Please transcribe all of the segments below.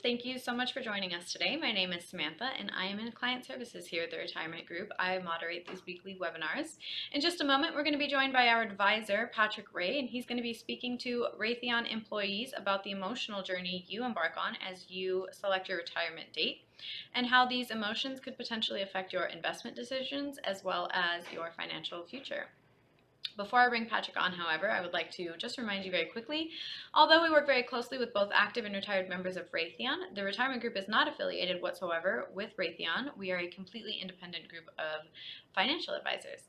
Thank you so much for joining us today. My name is Samantha, and I am in client services here at the Retirement Group. I moderate these weekly webinars. In just a moment, we're going to be joined by our advisor, Patrick Ray, and he's going to be speaking to Raytheon employees about the emotional journey you embark on as you select your retirement date and how these emotions could potentially affect your investment decisions as well as your financial future. Before I bring Patrick on, however, I would like to just remind you very quickly, although we work very closely with both active and retired members of Raytheon, the retirement group is not affiliated whatsoever with Raytheon. We are a completely independent group of financial advisors.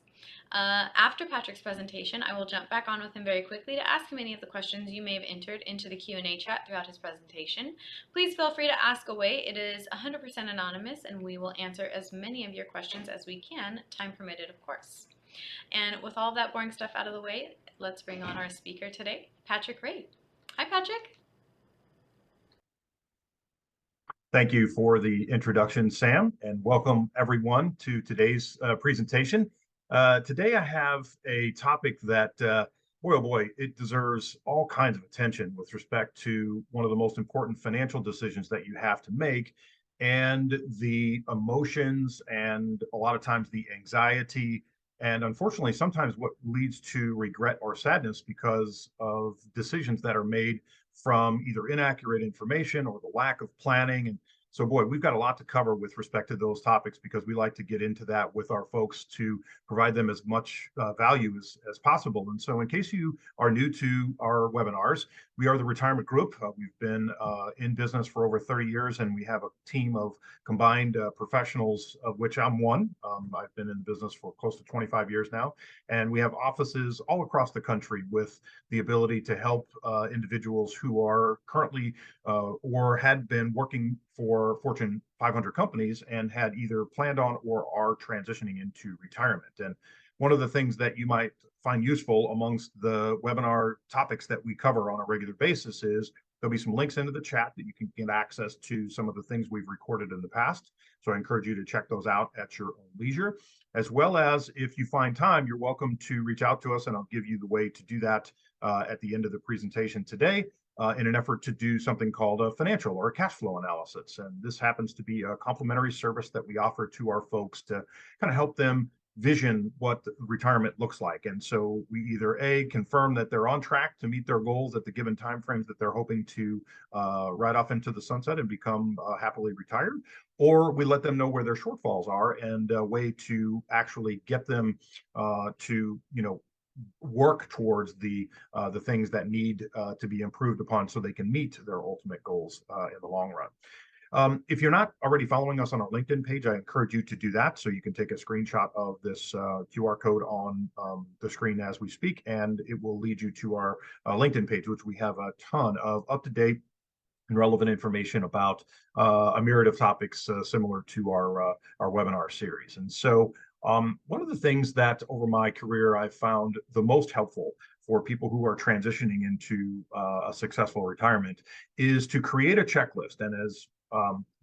After Patrick's presentation, I will jump back on with him very quickly to ask him any of the questions you may have entered into the Q&A chat throughout his presentation. Please feel free to ask away. It is 100% anonymous, and we will answer as many of your questions as we can, time permitted, of course. And with all that boring stuff out of the way, let's bring on our speaker today, Patrick Ray. Hi, Patrick. Thank you for the introduction, Sam, and welcome everyone to today's presentation. Today I have a topic that, boy, oh boy, it deserves all kinds of attention with respect to one of the most important financial decisions that you have to make, and the emotions and a lot of times the anxiety, and unfortunately, sometimes what leads to regret or sadness because of decisions that are made from either inaccurate information or the lack of planning. And so, boy, we've got a lot to cover with respect to those topics because we like to get into that with our folks to provide them as much value as possible. And so, in case you are new to our webinars, we are the Retirement Group. We've been in business for over 30 years, and we have a team of combined professionals, of which I'm one. I've been in the business for close to 25 years now, and we have offices all across the country with the ability to help individuals who are currently or had been working for Fortune 500 companies and had either planned on or are transitioning into retirement. And one of the things that you might find useful amongst the webinar topics that we cover on a regular basis is there'll be some links into the chat that you can get access to some of the things we've recorded in the past. So I encourage you to check those out at your own leisure, as well as if you find time, you're welcome to reach out to us, and I'll give you the way to do that at the end of the presentation today. In an effort to do something called a financial or a cash flow analysis. And this happens to be a complimentary service that we offer to our folks to kind of help them vision what retirement looks like. And so we either A, confirm that they're on track to meet their goals at the given timeframes that they're hoping to ride off into the sunset and become happily retired, or we let them know where their shortfalls are and a way to actually get them to, work towards the things that need to be improved upon so they can meet their ultimate goals in the long run. If you're not already following us on our LinkedIn page, I encourage you to do that. So you can take a screenshot of this QR code on the screen as we speak, and it will lead you to our LinkedIn page, which we have a ton of up-to-date and relevant information about a myriad of topics similar to our webinar series. And so one of the things that over my career I've found the most helpful for people who are transitioning into a successful retirement is to create a checklist. And as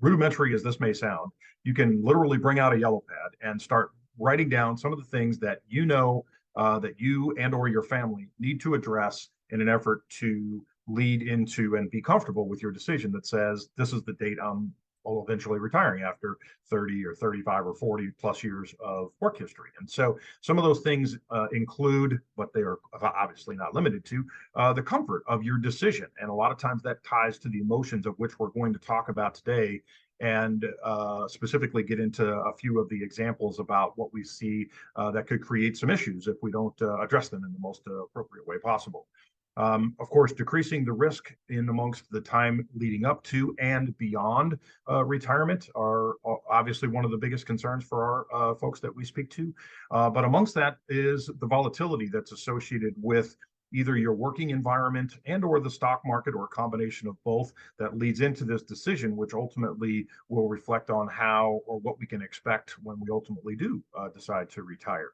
rudimentary as this may sound, you can literally bring out a yellow pad and start writing down some of the things that that you and or your family need to address in an effort to lead into and be comfortable with your decision that says, this is the date I'm eventually retiring after 30 or 35 or 40 plus years of work history. And so some of those things include, but they are obviously not limited to, the comfort of your decision. And a lot of times that ties to the emotions of which we're going to talk about today, and specifically get into a few of the examples about what we see that could create some issues if we don't address them in the most appropriate way possible. Of course, decreasing the risk in amongst the time leading up to and beyond retirement are obviously one of the biggest concerns for our folks that we speak to. But amongst that is the volatility that's associated with either your working environment and or the stock market, or a combination of both, that leads into this decision, which ultimately will reflect on how or what we can expect when we ultimately do decide to retire.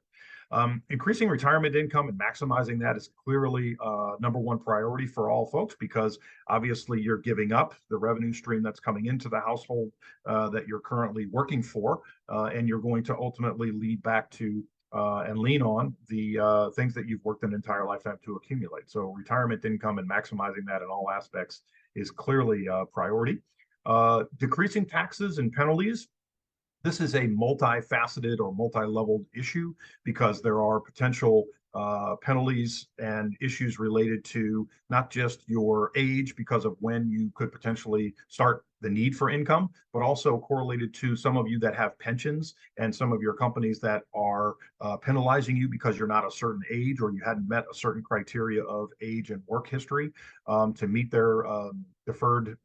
Increasing retirement income and maximizing that is clearly number one priority for all folks, because obviously you're giving up the revenue stream that's coming into the household that you're currently working for, and you're going to ultimately lead back to and lean on the things that you've worked an entire lifetime to accumulate. So retirement income and maximizing that in all aspects is clearly a priority. Decreasing taxes and penalties. This is a multifaceted or multi-leveled issue because there are potential penalties and issues related to not just your age because of when you could potentially start the need for income, but also correlated to some of you that have pensions and some of your companies that are penalizing you because you're not a certain age or you hadn't met a certain criteria of age and work history to meet their deferred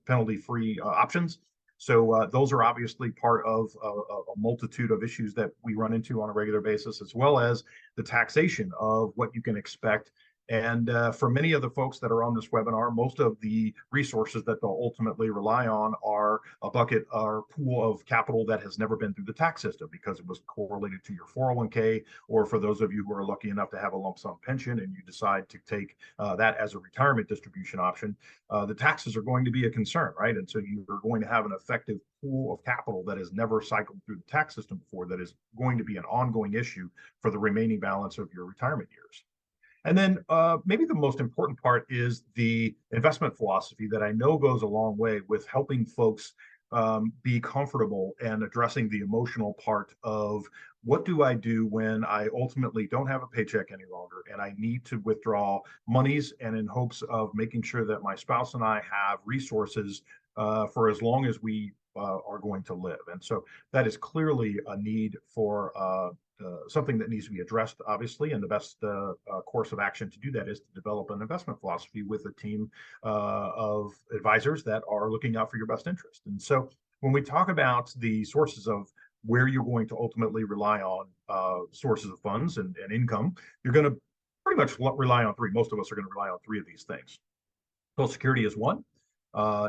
penalty-free options. So those are obviously part of a multitude of issues that we run into on a regular basis, as well as the taxation of what you can expect. And for many of the folks that are on this webinar, most of the resources that they'll ultimately rely on are a bucket or pool of capital that has never been through the tax system because it was correlated to your 401k, or for those of you who are lucky enough to have a lump sum pension and you decide to take that as a retirement distribution option, the taxes are going to be a concern, right? And so you're going to have an effective pool of capital that has never cycled through the tax system before that is going to be an ongoing issue for the remaining balance of your retirement years. And then maybe the most important part is the investment philosophy that I know goes a long way with helping folks be comfortable and addressing the emotional part of what do I do when I ultimately don't have a paycheck any longer and I need to withdraw monies and in hopes of making sure that my spouse and I have resources for as long as we are going to live. And so that is clearly a need for something that needs to be addressed, obviously, and the best course of action to do that is to develop an investment philosophy with a team of advisors that are looking out for your best interest. And so when we talk about the sources of where you're going to ultimately rely on sources of funds and income, you're going to pretty much rely on three. Most of us are going to rely on three of these things. Social Security is one.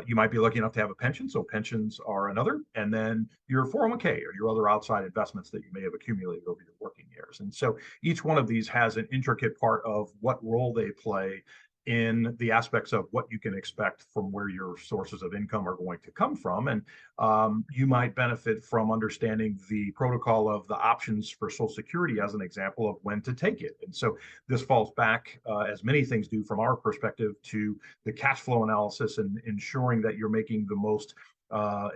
You might be lucky enough to have a pension, so pensions are another, and then your 401k or your other outside investments that you may have accumulated over your working years. And so each one of these has an intricate part of what role they play in the aspects of what you can expect from where your sources of income are going to come from. And you might benefit from understanding the protocol of the options for Social Security as an example of when to take it. And so this falls back, as many things do from our perspective, to the cash flow analysis and ensuring that you're making the most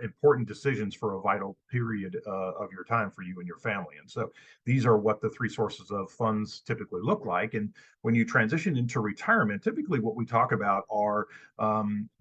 important decisions for a vital period of your time for you and your family. And so these are what the three sources of funds typically look like. And when you transition into retirement, typically what we talk about are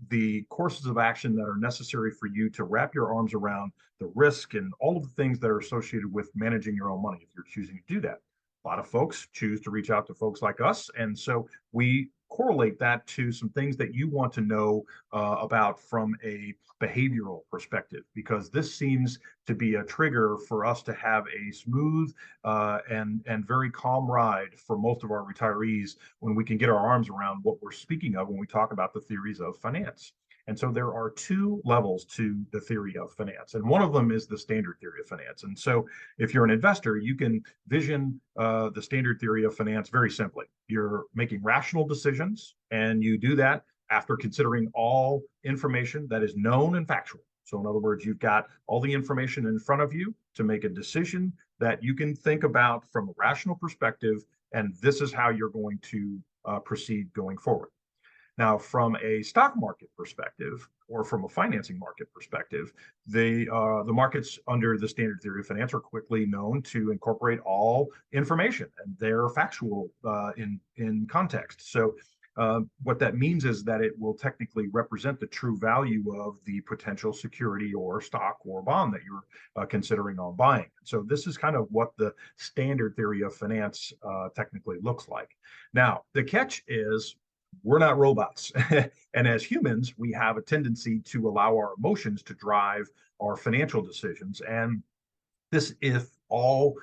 the courses of action that are necessary for you to wrap your arms around the risk and all of the things that are associated with managing your own money if you're choosing to do that. A lot of folks choose to reach out to folks like us. And so we correlate that to some things that you want to know about from a behavioral perspective, because this seems to be a trigger for us to have a smooth and very calm ride for most of our retirees when we can get our arms around what we're speaking of when we talk about the theories of finance. And so there are two levels to the theory of finance, and one of them is the standard theory of finance. And so if you're an investor, you can vision the standard theory of finance very simply. You're making rational decisions, and you do that after considering all information that is known and factual. So in other words, you've got all the information in front of you to make a decision that you can think about from a rational perspective, and this is how you're going to proceed going forward. Now, from a stock market perspective or from a financing market perspective, the markets under the standard theory of finance are quickly known to incorporate all information, and they're factual in context. So what that means is that it will technically represent the true value of the potential security or stock or bond that you're considering on buying. So this is kind of what the standard theory of finance technically looks like. Now, the catch is we're not robots. And as humans, we have a tendency to allow our emotions to drive our financial decisions. And this, if all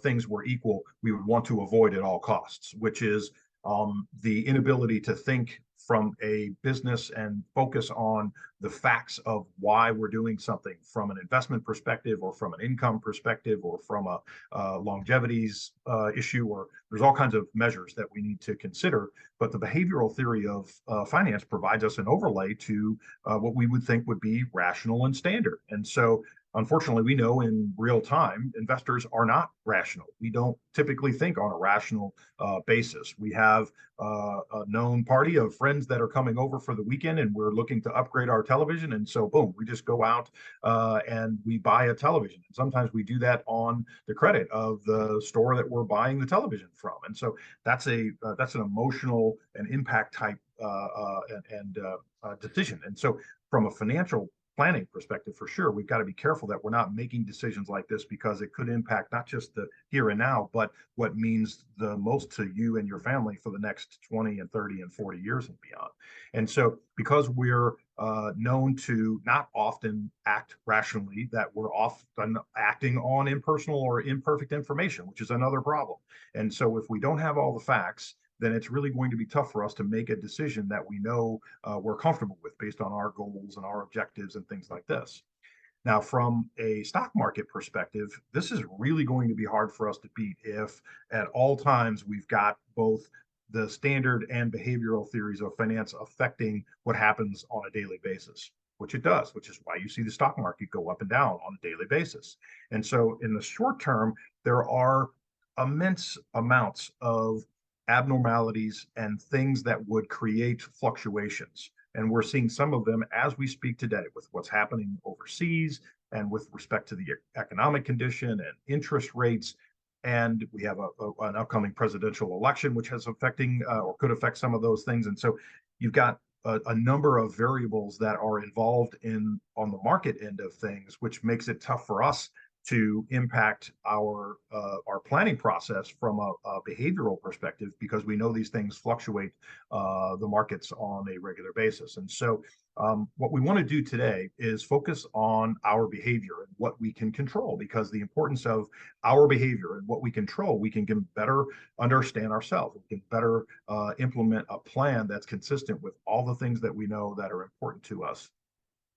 things were equal, we would want to avoid at all costs, which is the inability to think from a business and focus on the facts of why we're doing something from an investment perspective or from an income perspective or from a longevities issue, or there's all kinds of measures that we need to consider. But the behavioral theory of finance provides us an overlay to what we would think would be rational and standard. And so unfortunately, we know in real time, investors are not rational. We don't typically think on a rational basis. We have a known party of friends that are coming over for the weekend and we're looking to upgrade our television. And so, boom, we just go out and we buy a television. And sometimes we do that on the credit of the store that we're buying the television from. And so that's an emotional and impact type decision. And so, from a financial planning perspective, for sure, we've got to be careful that we're not making decisions like this because it could impact not just the here and now, but what means the most to you and your family for the next 20 and 30 and 40 years and beyond. And so, because we're known to not often act rationally, that we're often acting on impersonal or imperfect information, which is another problem. And so, if we don't have all the facts, then it's really going to be tough for us to make a decision that we know we're comfortable with based on our goals and our objectives and things like this. Now, from a stock market perspective, this is really going to be hard for us to beat if at all times we've got both the standard and behavioral theories of finance affecting what happens on a daily basis, which it does, which is why you see the stock market go up and down on a daily basis. And so in the short term, there are immense amounts of abnormalities and things that would create fluctuations. And we're seeing some of them as we speak today with what's happening overseas and with respect to the economic condition and interest rates. And we have an upcoming presidential election, which has affecting or could affect some of those things. And so you've got a number of variables that are involved in on the market end of things, which makes it tough for us to impact our planning process from a behavioral perspective because we know these things fluctuate the markets on a regular basis. And so what we want to do today is focus on our behavior and what we can control, because the importance of our behavior and what we control, we can better understand ourselves. We can better implement a plan that's consistent with all the things that we know that are important to us.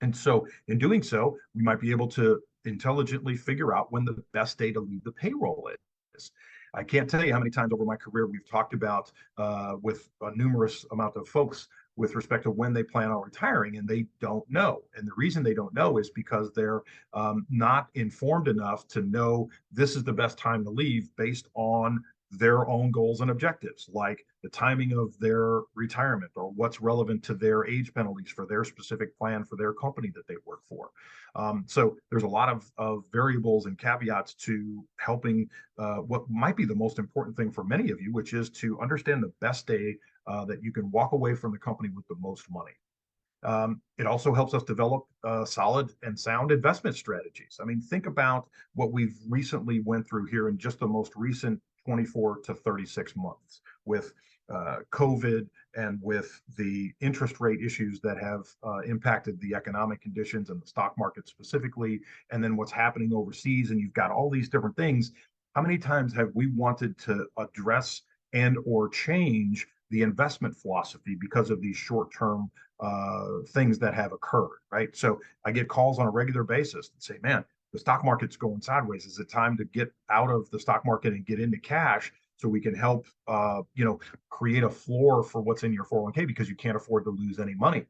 And so in doing so, we might be able to intelligently figure out when the best day to leave the payroll is. I can't tell you how many times over my career we've talked about with a numerous amount of folks with respect to when they plan on retiring, and they don't know. And the reason they don't know is because they're not informed enough to know this is the best time to leave based on their own goals and objectives, like the timing of their retirement or what's relevant to their age penalties for their specific plan for their company that they work for. So there's a lot of variables and caveats to helping what might be the most important thing for many of you, which is to understand the best day that you can walk away from the company with the most money. It also helps us develop solid and sound investment strategies. I mean, think about what we've recently went through here in just the most recent 24 to 36 months with COVID and with the interest rate issues that have impacted the economic conditions and the stock market specifically, and then what's happening overseas, and you've got all these different things. How many times have we wanted to address and or change the investment philosophy because of these short-term things that have occurred, right? So I get calls on a regular basis that say, man, the stock market's going sideways. Is it time to get out of the stock market and get into cash so we can help, create a floor for what's in your 401k because you can't afford to lose any money?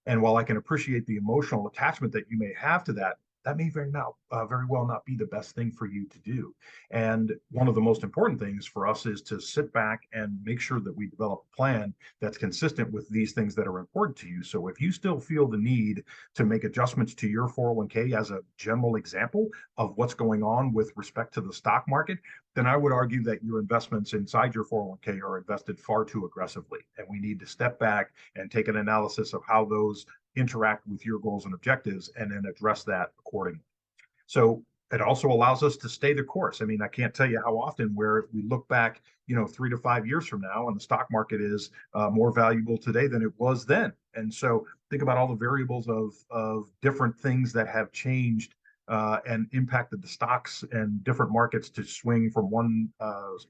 And while I can appreciate the emotional attachment that you may have to that, that may very well not be the best thing for you to do. And one of the most important things for us is to sit back and make sure that we develop a plan that's consistent with these things that are important to you. So if you still feel the need to make adjustments to your 401k as a general example of what's going on with respect to the stock market, then I would argue that your investments inside your 401k are invested far too aggressively. And we need to step back and take an analysis of how those interact with your goals and objectives and then address that accordingly. So it also allows us to stay the course. I mean, I can't tell you how often where we look back, 3 to 5 years from now, and the stock market is more valuable today than it was then. And so think about all the variables of different things that have changed and impacted the stocks and different markets to swing from one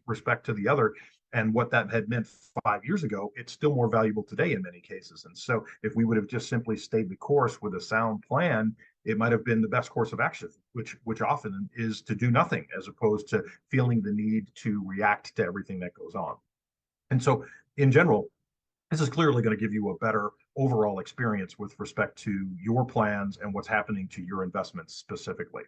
respect to the other. And what that had meant 5 years ago, it's still more valuable today in many cases. And so if we would have just simply stayed the course with a sound plan, it might have been the best course of action, which often is to do nothing as opposed to feeling the need to react to everything that goes on. And so in general, this is clearly going to give you a better overall experience with respect to your plans and what's happening to your investments specifically.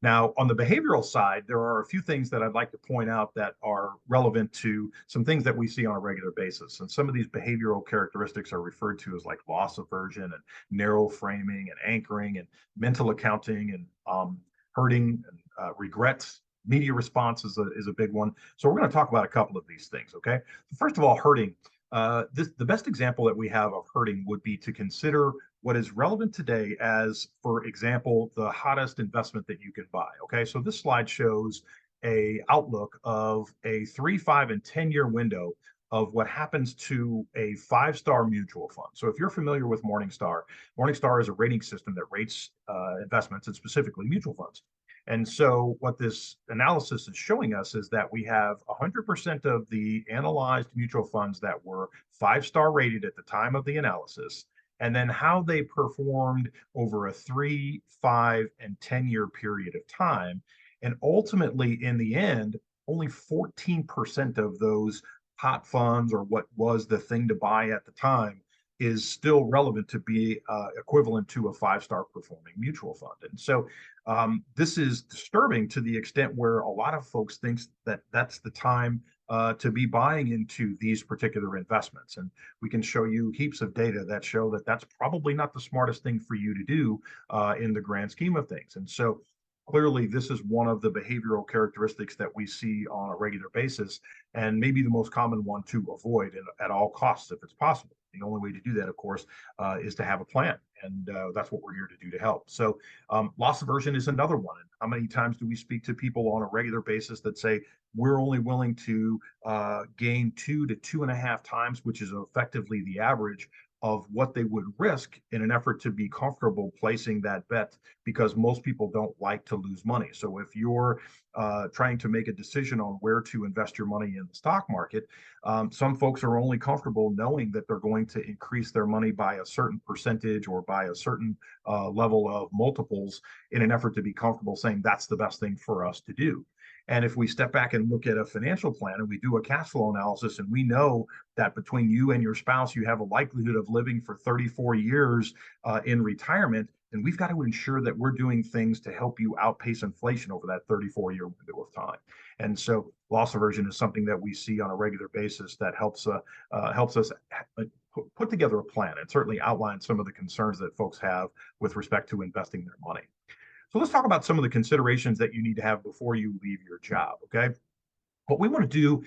Now, on the behavioral side, there are a few things that I'd like to point out that are relevant to some things that we see on a regular basis. And some of these behavioral characteristics are referred to as like loss aversion and narrow framing and anchoring and mental accounting and hurting and regrets. Media response is a big one. So we're going to talk about a couple of these things, okay? So first of all, hurting. The best example that we have of hurting would be to consider what is relevant today as, for example, the hottest investment that you can buy. Okay, so this slide shows a outlook of a 3, 5, and 10-year window of what happens to a five-star mutual fund. So if you're familiar with Morningstar, Morningstar is a rating system that rates investments and specifically mutual funds. And so what this analysis is showing us is that we have 100% of the analyzed mutual funds that were five-star rated at the time of the analysis, and then how they performed over a 3, 5, and 10-year period of time. And ultimately, in the end, only 14% of those hot funds or what was the thing to buy at the time is still relevant to be equivalent to a five-star performing mutual fund. And so this is disturbing to the extent where a lot of folks think that that's the time to be buying into these particular investments. And we can show you heaps of data that show that that's probably not the smartest thing for you to do in the grand scheme of things. And so clearly, this is one of the behavioral characteristics that we see on a regular basis, and maybe the most common one to avoid at all costs if it's possible. The only way to do that, of course, is to have a plan, and that's what we're here to do to help. So, loss aversion is another one. And how many times do we speak to people on a regular basis that say we're only willing to gain 2 to 2.5 times, which is effectively the average of what they would risk in an effort to be comfortable placing that bet, because most people don't like to lose money. So if you're trying to make a decision on where to invest your money in the stock market, some folks are only comfortable knowing that they're going to increase their money by a certain percentage or by a certain level of multiples in an effort to be comfortable saying that's the best thing for us to do. And if we step back and look at a financial plan and we do a cash flow analysis, and we know that between you and your spouse, you have a likelihood of living for 34 years in retirement, then we've got to ensure that we're doing things to help you outpace inflation over that 34-year window of time. And so loss aversion is something that we see on a regular basis that helps us put together a plan and certainly outline some of the concerns that folks have with respect to investing their money. So let's talk about some of the considerations that you need to have before you leave your job, okay? What we want to do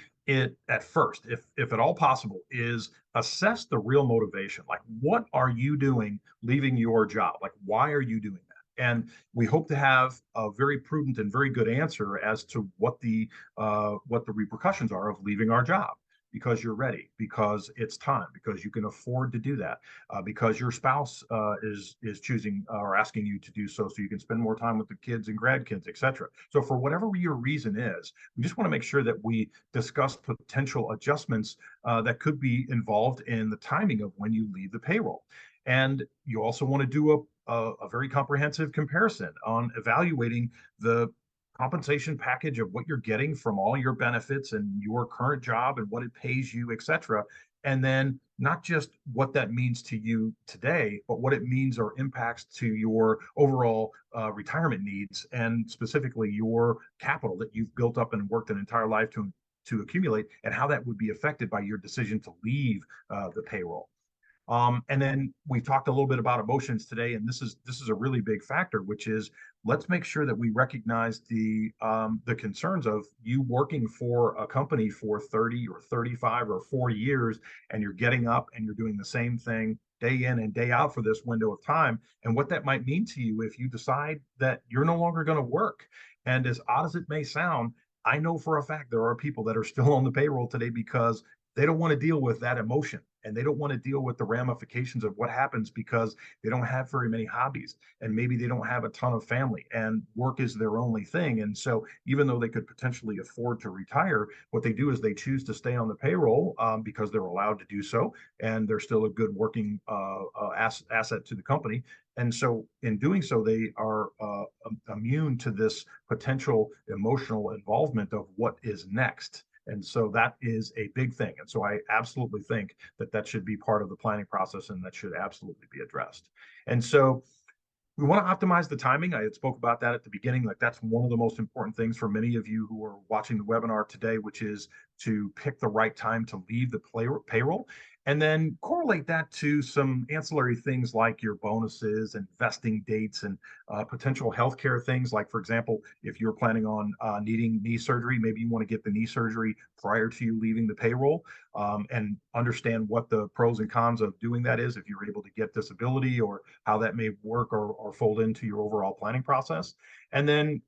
at first, if at all possible, is assess the real motivation. Like, what are you doing leaving your job? Like, why are you doing that? And we hope to have a very prudent and very good answer as to what the repercussions are of leaving our job. Because you're ready, because it's time, because you can afford to do that, because your spouse is choosing or asking you to do so you can spend more time with the kids and grandkids, etc. So for whatever your reason is, we just want to make sure that we discuss potential adjustments that could be involved in the timing of when you leave the payroll. And you also want to do a very comprehensive comparison on evaluating the compensation package of what you're getting from all your benefits and your current job and what it pays you, et cetera. And then not just what that means to you today, but what it means or impacts to your overall retirement needs, and specifically your capital that you've built up and worked an entire life to accumulate, and how that would be affected by your decision to leave the payroll. And then we talked a little bit about emotions today, and this is a really big factor, which is let's make sure that we recognize the concerns of you working for a company for 30 or 35 or 40 years, and you're getting up and you're doing the same thing day in and day out for this window of time, and what that might mean to you if you decide that you're no longer going to work. And as odd as it may sound, I know for a fact there are people that are still on the payroll today because they don't want to deal with that emotion, and they don't want to deal with the ramifications of what happens because they don't have very many hobbies, and maybe they don't have a ton of family, and work is their only thing. And so even though they could potentially afford to retire, what they do is they choose to stay on the payroll because they're allowed to do so, and they're still a good working asset to the company. And so in doing so, they are immune to this potential emotional involvement of what is next. And so that is a big thing. And so I absolutely think that that should be part of the planning process and that should absolutely be addressed. And so we want to optimize the timing. I had spoke about that at the beginning. Like that's one of the most important things for many of you who are watching the webinar today, which is to pick the right time to leave the payroll and then correlate that to some ancillary things like your bonuses and vesting dates and potential healthcare things. Like, for example, if you're planning on needing knee surgery, maybe you want to get the knee surgery prior to you leaving the payroll, and understand what the pros and cons of doing that is, if you're able to get disability or how that may work or fold into your overall planning process. And then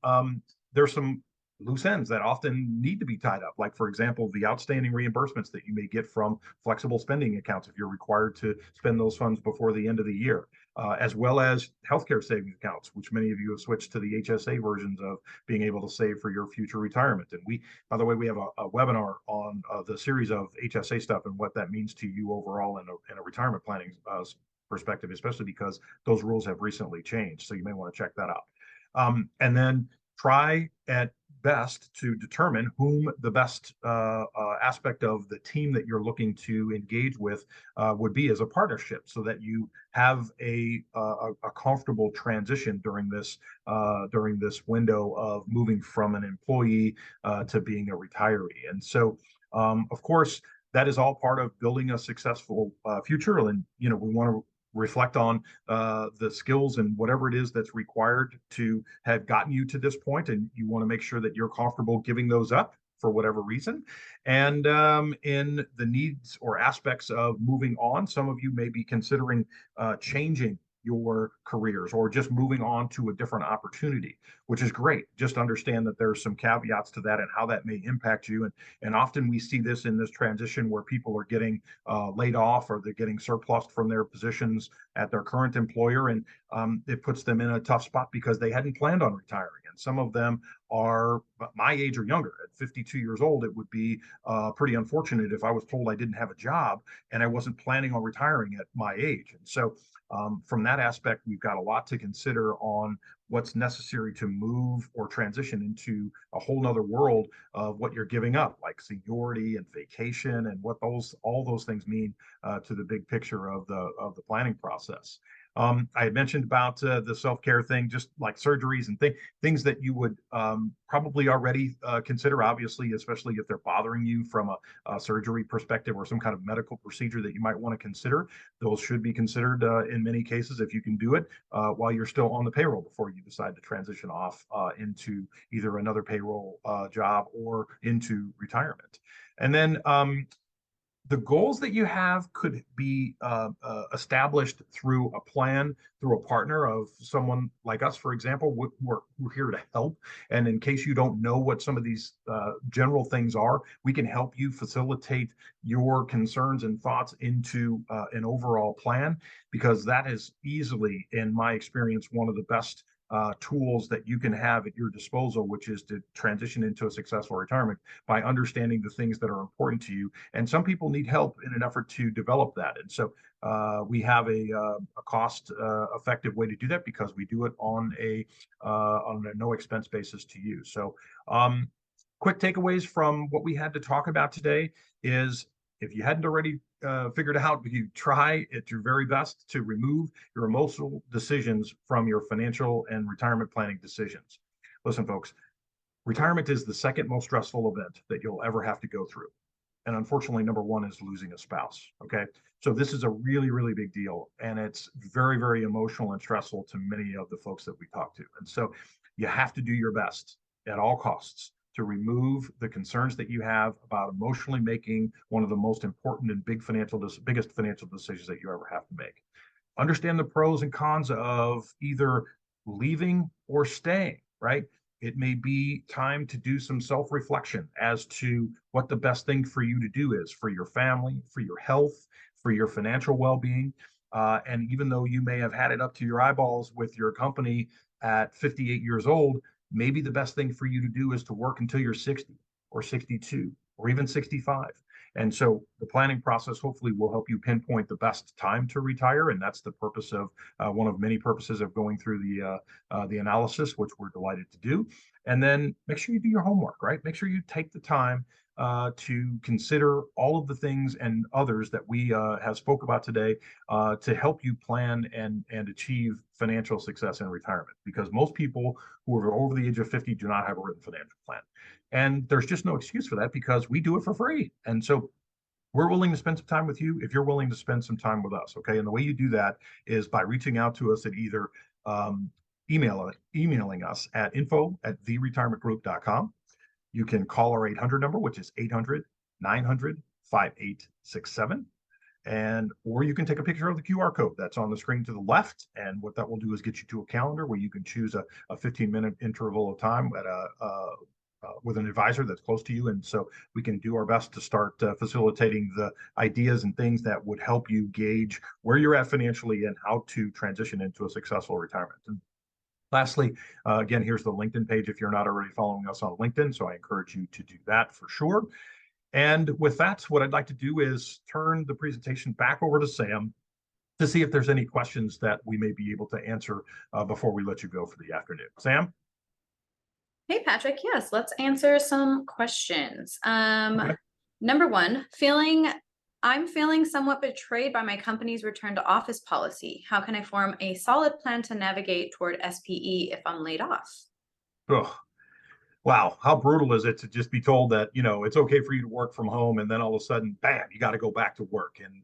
there's some loose ends that often need to be tied up. Like, for example, the outstanding reimbursements that you may get from flexible spending accounts if you're required to spend those funds before the end of the year, as well as healthcare savings accounts, which many of you have switched to the HSA versions of being able to save for your future retirement. And we, by the way, we have a webinar on the series of HSA stuff and what that means to you overall in a retirement planning perspective, especially because those rules have recently changed. So you may want to check that out. And then try at best to determine whom the best aspect of the team that you're looking to engage with would be as a partnership, so that you have a comfortable transition during this window of moving from an employee to being a retiree. And so, of course, that is all part of building a successful future. And we want to reflect on the skills and whatever it is that's required to have gotten you to this point, and you want to make sure that you're comfortable giving those up for whatever reason. And in the needs or aspects of moving on, some of you may be considering changing your careers or just moving on to a different opportunity, which is great. Just understand that there's some caveats to that and how that may impact you. And often we see this in this transition where people are getting laid off or they're getting surplused from their positions at their current employer. And it puts them in a tough spot because they hadn't planned on retiring. And some of them are my age or younger. At 52 years old, it would be pretty unfortunate if I was told I didn't have a job and I wasn't planning on retiring at my age. And so from that aspect, we've got a lot to consider on what's necessary to move or transition into a whole nother world of what you're giving up, like seniority and vacation, and what all those things mean to the big picture of the planning process. I had mentioned about the self-care thing, just like surgeries and things that you would probably already consider, obviously, especially if they're bothering you from a surgery perspective or some kind of medical procedure that you might want to consider. Those should be considered in many cases if you can do it while you're still on the payroll before you decide to transition off into either another payroll job or into retirement. And then the goals that you have could be established through a plan, through a partner of someone like us, for example. We're here to help. And in case you don't know what some of these general things are, we can help you facilitate your concerns and thoughts into an overall plan, because that is easily, in my experience, one of the best tools that you can have at your disposal, which is to transition into a successful retirement by understanding the things that are important to you. And some people need help in an effort to develop that. And so we have a cost effective way to do that, because we do it on a no expense basis to you. So quick takeaways from what we had to talk about today is, if you hadn't already figured out, you try at your very best to remove your emotional decisions from your financial and retirement planning decisions. Listen, folks, retirement is the second most stressful event that you'll ever have to go through. And unfortunately, number one is losing a spouse. Okay. So this is a really, really big deal. And it's very, very emotional and stressful to many of the folks that we talk to. And so you have to do your best at all costs to remove the concerns that you have about emotionally making one of the most important and biggest financial decisions that you ever have to make. Understand the pros and cons of either leaving or staying, right? It may be time to do some self-reflection as to what the best thing for you to do is for your family, for your health, for your financial well-being. And even though you may have had it up to your eyeballs with your company at 58 years old, maybe the best thing for you to do is to work until you're 60 or 62 or even 65. And so the planning process hopefully will help you pinpoint the best time to retire. And that's the purpose of one of many purposes of going through the analysis, which we're delighted to do. And then make sure you do your homework, right? Make sure you take the time to consider all of the things and others that we have spoke about today to help you plan and achieve financial success in retirement. Because most people who are over the age of 50 do not have a written financial plan. And there's just no excuse for that because we do it for free. And so we're willing to spend some time with you if you're willing to spend some time with us. Okay. And the way you do that is by reaching out to us at either um, emailing us at info@theretirementgroup.com. You can call our 800 number, which is 800-900-5867. And or you can take a picture of the QR code that's on the screen to the left. And what that will do is get you to a calendar where you can choose a 15-minute interval of time at with an advisor that's close to you. And so we can do our best to start facilitating the ideas and things that would help you gauge where you're at financially and how to transition into a successful retirement. And lastly, again, here's the LinkedIn page if you're not already following us on LinkedIn. So I encourage you to do that for sure. And with that, what I'd like to do is turn the presentation back over to Sam to see if there's any questions that we may be able to answer before we let you go for the afternoon. Sam? Hey, Patrick. Yes, let's answer some questions. Okay. Number one, I'm feeling somewhat betrayed by my company's return to office policy. How can I form a solid plan to navigate toward SPE if I'm laid off? Ugh. Wow, how brutal is it to just be told that, it's okay for you to work from home, and then all of a sudden, bam, you got to go back to work. And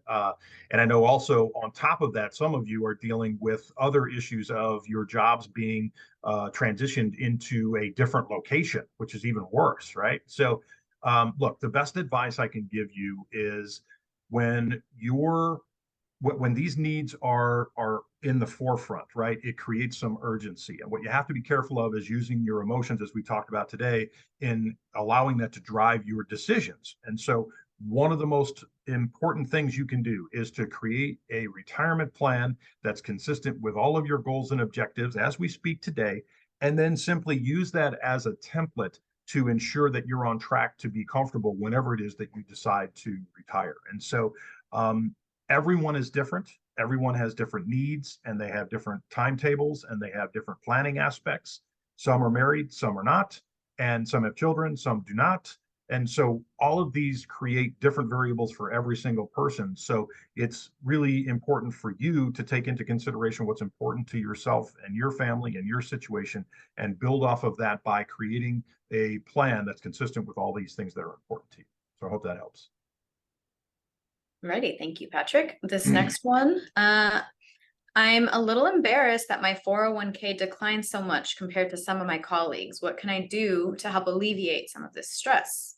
I know also on top of that, some of you are dealing with other issues of your jobs being transitioned into a different location, which is even worse, right? So, look, the best advice I can give you is when you're when these needs are in the forefront, right, it creates some urgency. And what you have to be careful of is using your emotions, as we talked about today, in allowing that to drive your decisions. And so one of the most important things you can do is to create a retirement plan that's consistent with all of your goals and objectives as we speak today, and then simply use that as a template to ensure that you're on track to be comfortable whenever it is that you decide to retire. And so everyone is different. Everyone has different needs, and they have different timetables, and they have different planning aspects. Some are married, some are not, and some have children, some do not. And so all of these create different variables for every single person. So it's really important for you to take into consideration what's important to yourself and your family and your situation, and build off of that by creating a plan that's consistent with all these things that are important to you. So I hope that helps. Ready. Thank you, Patrick. This next one, I'm a little embarrassed that my 401k declined so much compared to some of my colleagues. What can I do to help alleviate some of this stress?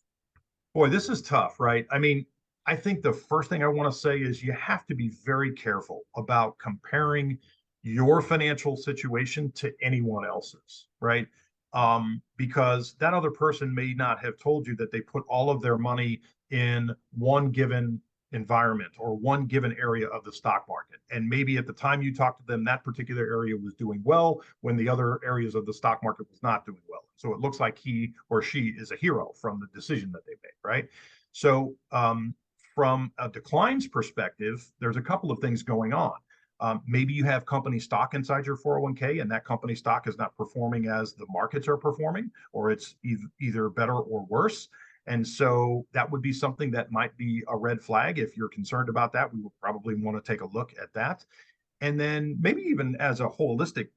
Boy, this is tough, right? I mean, I think the first thing I want to say is you have to be very careful about comparing your financial situation to anyone else's, right? Because that other person may not have told you that they put all of their money in one given environment or one given area of the stock market. And maybe at the time you talked to them, that particular area was doing well when the other areas of the stock market was not doing well. So it looks like he or she is a hero from the decision that they made, right? So from a declines perspective, there's a couple of things going on. Maybe you have company stock inside your 401k, and that company stock is not performing as the markets are performing, or it's either better or worse. And so that would be something that might be a red flag. If you're concerned about that, we would probably want to take a look at that. And then maybe even as a holistic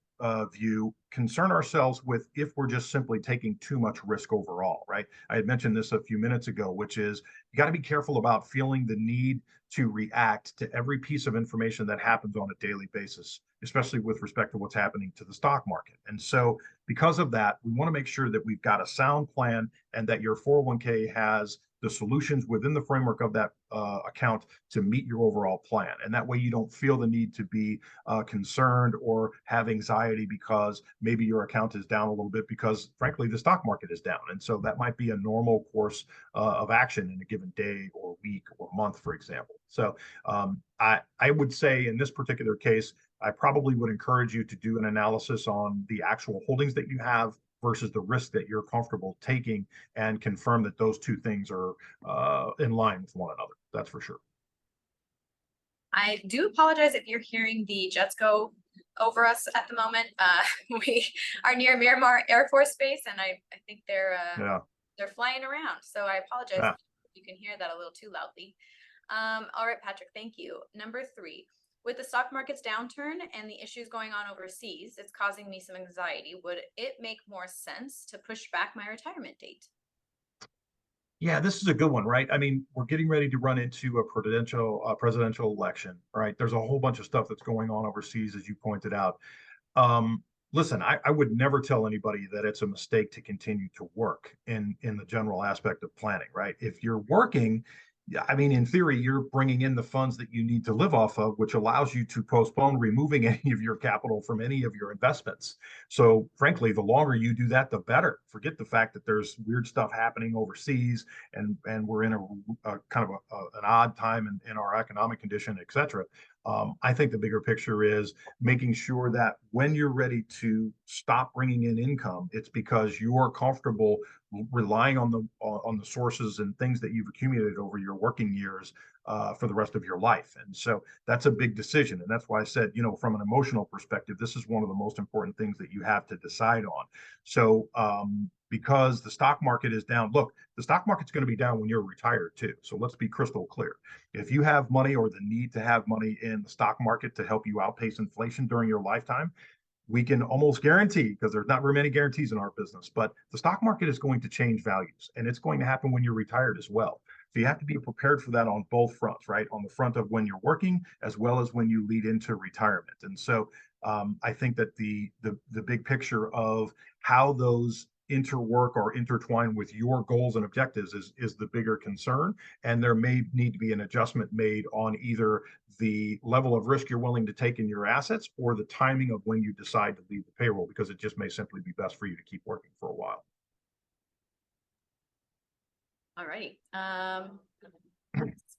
view, concern ourselves with if we're just simply taking too much risk overall, right? I had mentioned this a few minutes ago, which is you got to be careful about feeling the need to react to every piece of information that happens on a daily basis, especially with respect to what's happening to the stock market. And so because of that, we want to make sure that we've got a sound plan and that your 401k has the solutions within the framework of that account to meet your overall plan. And that way you don't feel the need to be concerned or have anxiety because maybe your account is down a little bit because frankly, the stock market is down. And so that might be a normal course of action in a given day or week or month, for example. So I would say in this particular case, I probably would encourage you to do an analysis on the actual holdings that you have versus the risk that you're comfortable taking and confirm that those two things are in line with one another. That's for sure. I do apologize if you're hearing the jets go over us at the moment. We are near Miramar Air Force Base, and I think they're Yeah. They're flying around. So I apologize Ah. if you can hear that a little too loudly. All right, Patrick, thank you. Number three, with the stock market's downturn and the issues going on overseas, it's causing me some anxiety. Would it make more sense to push back my retirement date? Yeah, this is a good one, right? I mean, we're getting ready to run into a presidential election, right? There's a whole bunch of stuff that's going on overseas, as you pointed out. Um, Listen, I would never tell anybody that it's a mistake to continue to work in the general aspect of planning, right? If you're working, yeah, I mean, in theory, you're bringing in the funds that you need to live off of, which allows you to postpone removing any of your capital from any of your investments. So, frankly, the longer you do that, the better. Forget the fact that there's weird stuff happening overseas, and we're in a kind of an odd time in our economic condition, et cetera. I think the bigger picture is making sure that when you're ready to stop bringing in income, it's because you're comfortable relying on the sources and things that you've accumulated over your working years for the rest of your life. And so that's a big decision, and that's why I said, from an emotional perspective, this is one of the most important things that you have to decide on. So because the stock market is down, look, the stock market's going to be down when you're retired too. So let's be crystal clear. If you have money or the need to have money in the stock market to help you outpace inflation during your lifetime, we can almost guarantee, because there's not very many guarantees in our business, but the stock market is going to change values, and it's going to happen when you're retired as well. So you have to be prepared for that on both fronts, right? On the front of when you're working, as well as when you lead into retirement. And so I think that the big picture of how those interwork or intertwine with your goals and objectives is the bigger concern. And there may need to be an adjustment made on either the level of risk you're willing to take in your assets or the timing of when you decide to leave the payroll, because it just may simply be best for you to keep working for a while. All right.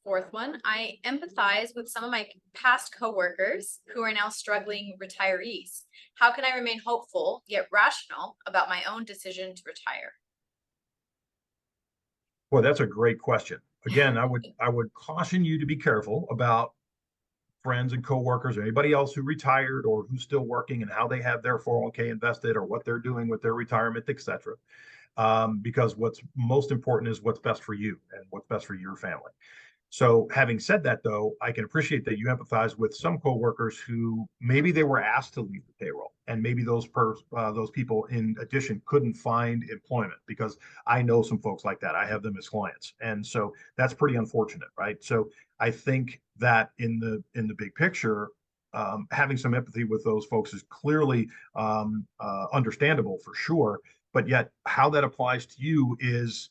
Fourth one, I empathize with some of my past coworkers who are now struggling retirees. How can I remain hopeful yet rational about my own decision to retire? Well, that's a great question. Again, I would caution you to be careful about friends and coworkers or anybody else who retired or who's still working and how they have their 401k invested or what they're doing with their retirement, et cetera. Because what's most important is what's best for you and what's best for your family. So, having said that, though, I can appreciate that you empathize with some coworkers who maybe they were asked to leave the payroll, and maybe those people, in addition, couldn't find employment. Because I know some folks like that. I have them as clients, and so that's pretty unfortunate, right? So, I think that in the big picture, having some empathy with those folks is clearly understandable for sure. But yet, how that applies to you is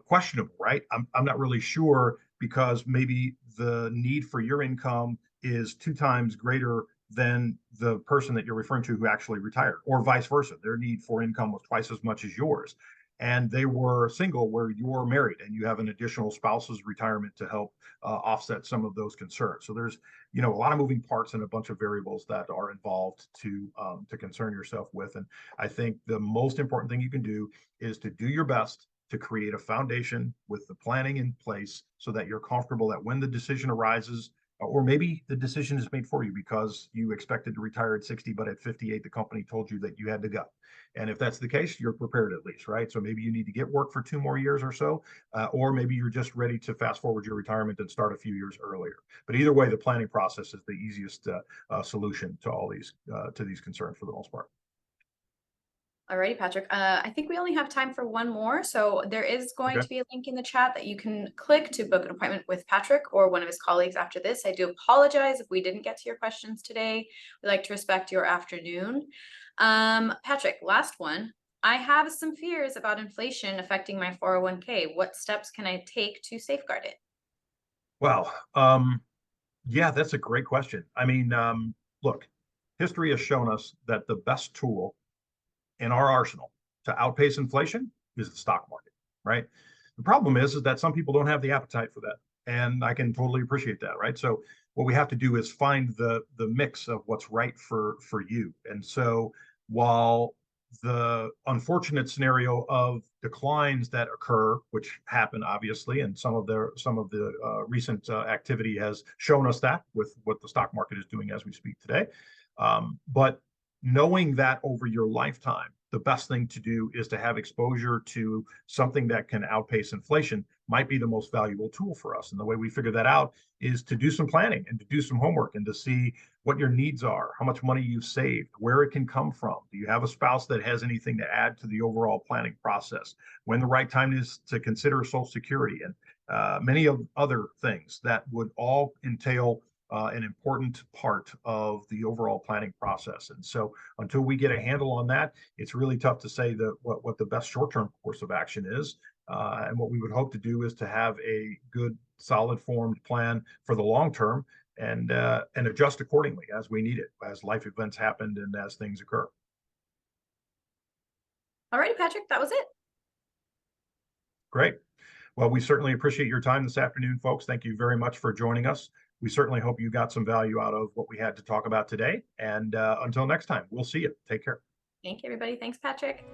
questionable, right? I'm not really sure, because maybe the need for your income is 2 times greater than the person that you're referring to who actually retired, or vice versa. Their need for income was twice as much as yours. And they were single where you're married and you have an additional spouse's retirement to help offset some of those concerns. So there's, a lot of moving parts and a bunch of variables that are involved to concern yourself with. And I think the most important thing you can do is to do your best to create a foundation with the planning in place so that you're comfortable that when the decision arises, or maybe the decision is made for you because you expected to retire at 60, but at 58, the company told you that you had to go. And if that's the case, you're prepared at least, right? So maybe you need to get work for 2 more years or so, or maybe you're just ready to fast forward your retirement and start a few years earlier. But either way, the planning process is the easiest solution to all these concerns for the most part. Alrighty, Patrick. I think we only have time for one more. So there is going Okay. to be a link in the chat that you can click to book an appointment with Patrick or one of his colleagues after this. I do apologize if we didn't get to your questions today. We like to respect your afternoon. Patrick, last one. I have some fears about inflation affecting my 401k. What steps can I take to safeguard it? Well, yeah, that's a great question. I mean, look, history has shown us that the best tool in our arsenal to outpace inflation is the stock market, right? The problem is that some people don't have the appetite for that, and I can totally appreciate that, right? So what we have to do is find the mix of what's right for you. And so while the unfortunate scenario of declines that occur, which happen obviously, and some of the recent activity has shown us that with what the stock market is doing as we speak today. But knowing that over your lifetime, the best thing to do is to have exposure to something that can outpace inflation might be the most valuable tool for us. And the way we figure that out is to do some planning and to do some homework and to see what your needs are, how much money you've saved, where it can come from. Do you have a spouse that has anything to add to the overall planning process? When the right time is to consider Social Security, and many of other things that would all entail an important part of the overall planning process. And so until we get a handle on that, it's really tough to say that what the best short-term course of action is. And what we would hope to do is to have a good, solid formed plan for the long term and adjust accordingly as we need it, as life events happen and as things occur. All right, Patrick, that was it. Great. Well, we certainly appreciate your time this afternoon, folks. Thank you very much for joining us. We certainly hope you got some value out of what we had to talk about today. And until next time, we'll see you. Take care. Thank you, everybody. Thanks, Patrick.